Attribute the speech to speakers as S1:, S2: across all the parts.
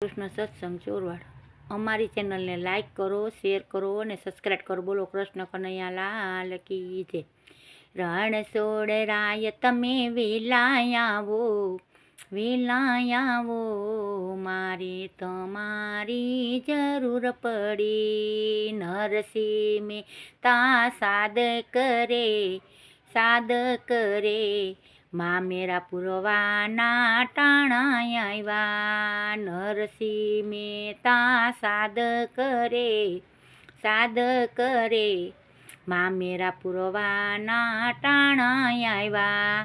S1: કૃષ્ણ સત્સંગ ચોરવાડ અમારી ચેનલને લાઈક કરો, શેર કરો અને સબસ્ક્રાઈબ કરો. બોલો કૃષ્ણ કનૈયા લાલ કી જય. રણ સોડ રાય તમે વેલાયાવો, વેલાયાવો, મારે તમારી જરૂર પડી. નરસિંહ મહેતા સાદ કરે, સાદ કરે, મા મેરા પુરવાના ટાણા આવ્યા. નરસિંહ મહેતા સાદ કરે, સાદ કરે, મા મેરા પુરવાના ટાણા આવ્યા.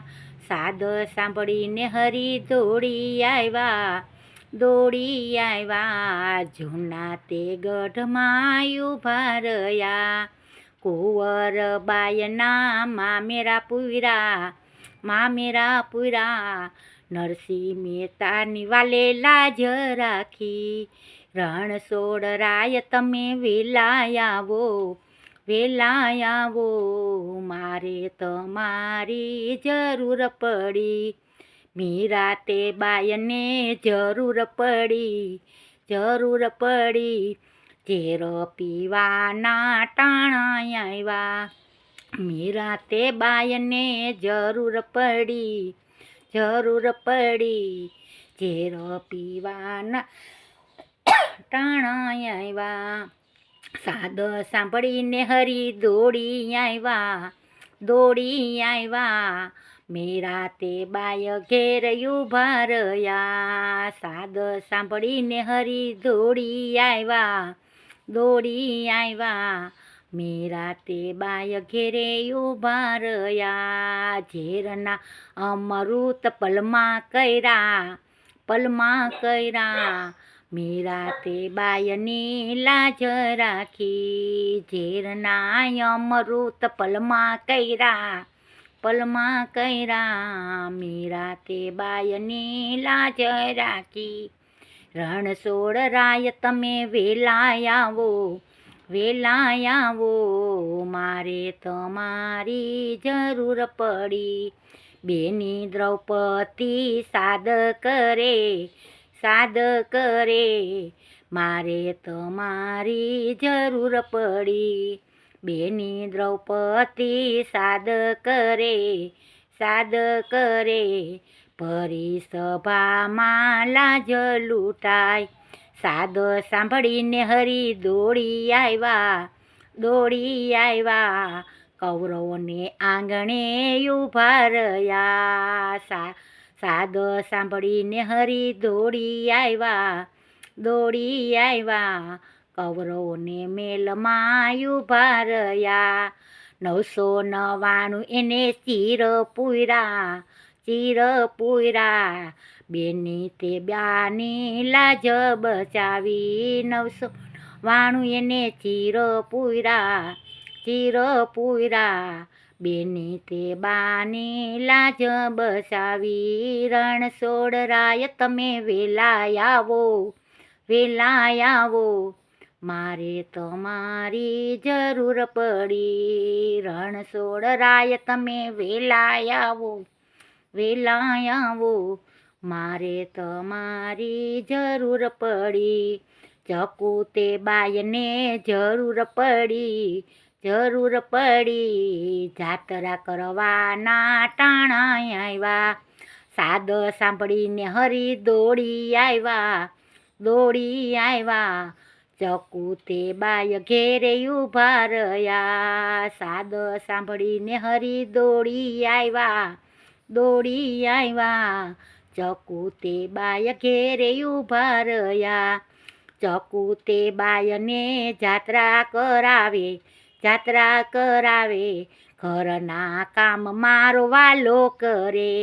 S1: સાદ સાંભળીને હરી દોડી આવ્યા, દોડી આવ્યા. જૂના તે ગઢમાં ઊભા રહ્યા. કુંવરબાયના મા મેરા પુરા, મા મેરા પુરા. નરસિંહ મહેતાની વાલે લાજ રાખી. રણ સોડ રાય તમે વેલાયાવો, વેલાયાવો, મારે તમારી જરૂર પડી. મીરા તે બાયને જરૂર પડી, જરૂર પડી. ઝેર પીવાના ટાણા આવ્યા. મીરા તે બાયને જરૂર પડી, જરૂર પડી. ઝેર પીવાના ટાણા આવ્યા. સાદ સાંભળીને હરી દોડી આવ્યા, દોડી આવ્યા. મેરા તે બાય ઘેર ઊભા રહ્યા. સાદ સાંભળીને હરી દોડી આવ્યા, દોડી આવ્યા. મેરા તે બાય ઘેરે ઊભા રહ્યા. ઝેરના અમૃત પલમાં કર્યા, પલમાં કર્યા. મેરા તે બાયની લાજ રાખી. ઝેરના અમૃત પલમાં કર્યા, પલમાં કર્યા. મેરા તે બાયની લાજ રાખી. રણ સોડ રાય તમે વેલાયાવો, વેલાયાવો, મારે તમારી જરૂર પડી. બેની દ્રૌપદી સાદ કરે, સાદ કરે, મારે તમારી જરૂર પડી. બેની દ્રૌપદી સાદ કરે, સાદ કરે, ભરી સભામાં લાજ લૂંટાય. સાદ સાંભળીને હરી દોડી આવ્યા, દોડી આવ્યા. કૌરવોને આંગણે ઊભા રહ્યા. સાદ સાંભળીને હરી દોડી આવ્યા, દોડી આવ્યા. કૌરવોને મેલમાં ઊભા રહ્યા. 999 એને ચીર પૂર્યા, ચીર પૂર્યા. બેની તે બ્યાની લાજ બચાવી. 999 એને ચીર પૂર્યા, ચીર પૂર્યા. બેની તે બાની લાજ બચાવી. રણ સોડ રાય તમે વેલાયાવો, વેલાયાવો, મારે તમારી જરૂર પડી. રણ સોડ રાય તમે વેલાયાવો, વેલાયાવો, મારે તમારી જરૂર પડી. ચકુ તે બાયને જરૂર પડી, જરૂર પડી. જાત્રા કરવાના ટાણા આવ્યા. સાદ સાંભળીને હરી દોડી આવ્યા, દોડી આવ્યા. ચકુ તે બાય ઘેરે ઊભા રહ્યા. સાદ સાંભળીને હરી દોડી આવ્યા, દોડી આવ્યા. ચકુ તે બાય ઘેરે ઊભા રહ્યા. ચકુ તે બાયને જાત્રા કરાવે, જાત્રા કરાવે. ઘરના કામ મારો વાલો કરે.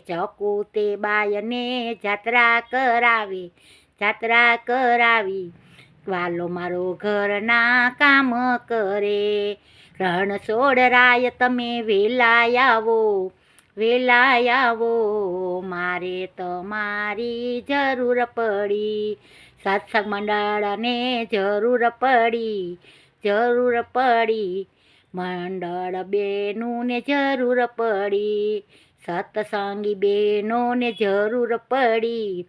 S1: ચકુ તે બાયને જાત્રા કરાવે, જાત્રા કરાવી. વાલો મારો ઘરના કામ કરે. રણ સોડ રાય તમે વેલાયાવો, વેલાયાવો, મારે તમારી જરૂર પડી. સત્સંગ મંડળને જરૂર પડી, જરૂર પડી. મંડળ બેનુંને જરૂર પડી. સત્સંગી બહેનોને જરૂર પડી,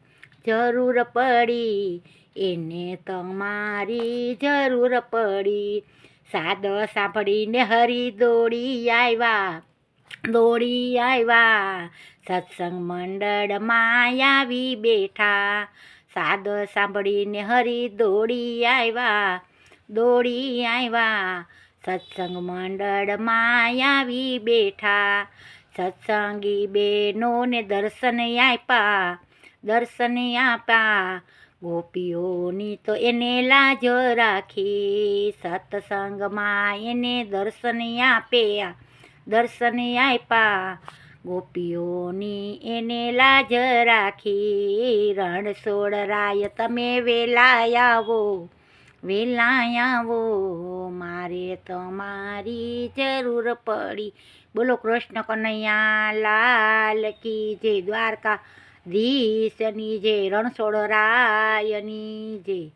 S1: જરૂર પડી, એને તમારી જરૂર પડી. સાદ સાંભળીને હરી દોડી આવ્યા, સત્સંગ મંડળમાં આવી બેઠા. સાદ સાંભળીને હરી દોડી આવ્યા, સત્સંગ મંડળમાં આવી બેઠા. સત્સંગી બેનોને દર્શન આપ્યા, ગોપીઓની તો એને લાજ રાખી. સત્સંગમાં એને દર્શન આપ્યા, ગોપીઓની એને લાજ રાખી. રણછોડરાય તમે વેલા આવો, મારે તમારી જરૂર પડી. બોલો કૃષ્ણ કનૈયા લાલ કી જય, દ્વારકાધીશની જય, રણછોડરાયની જય.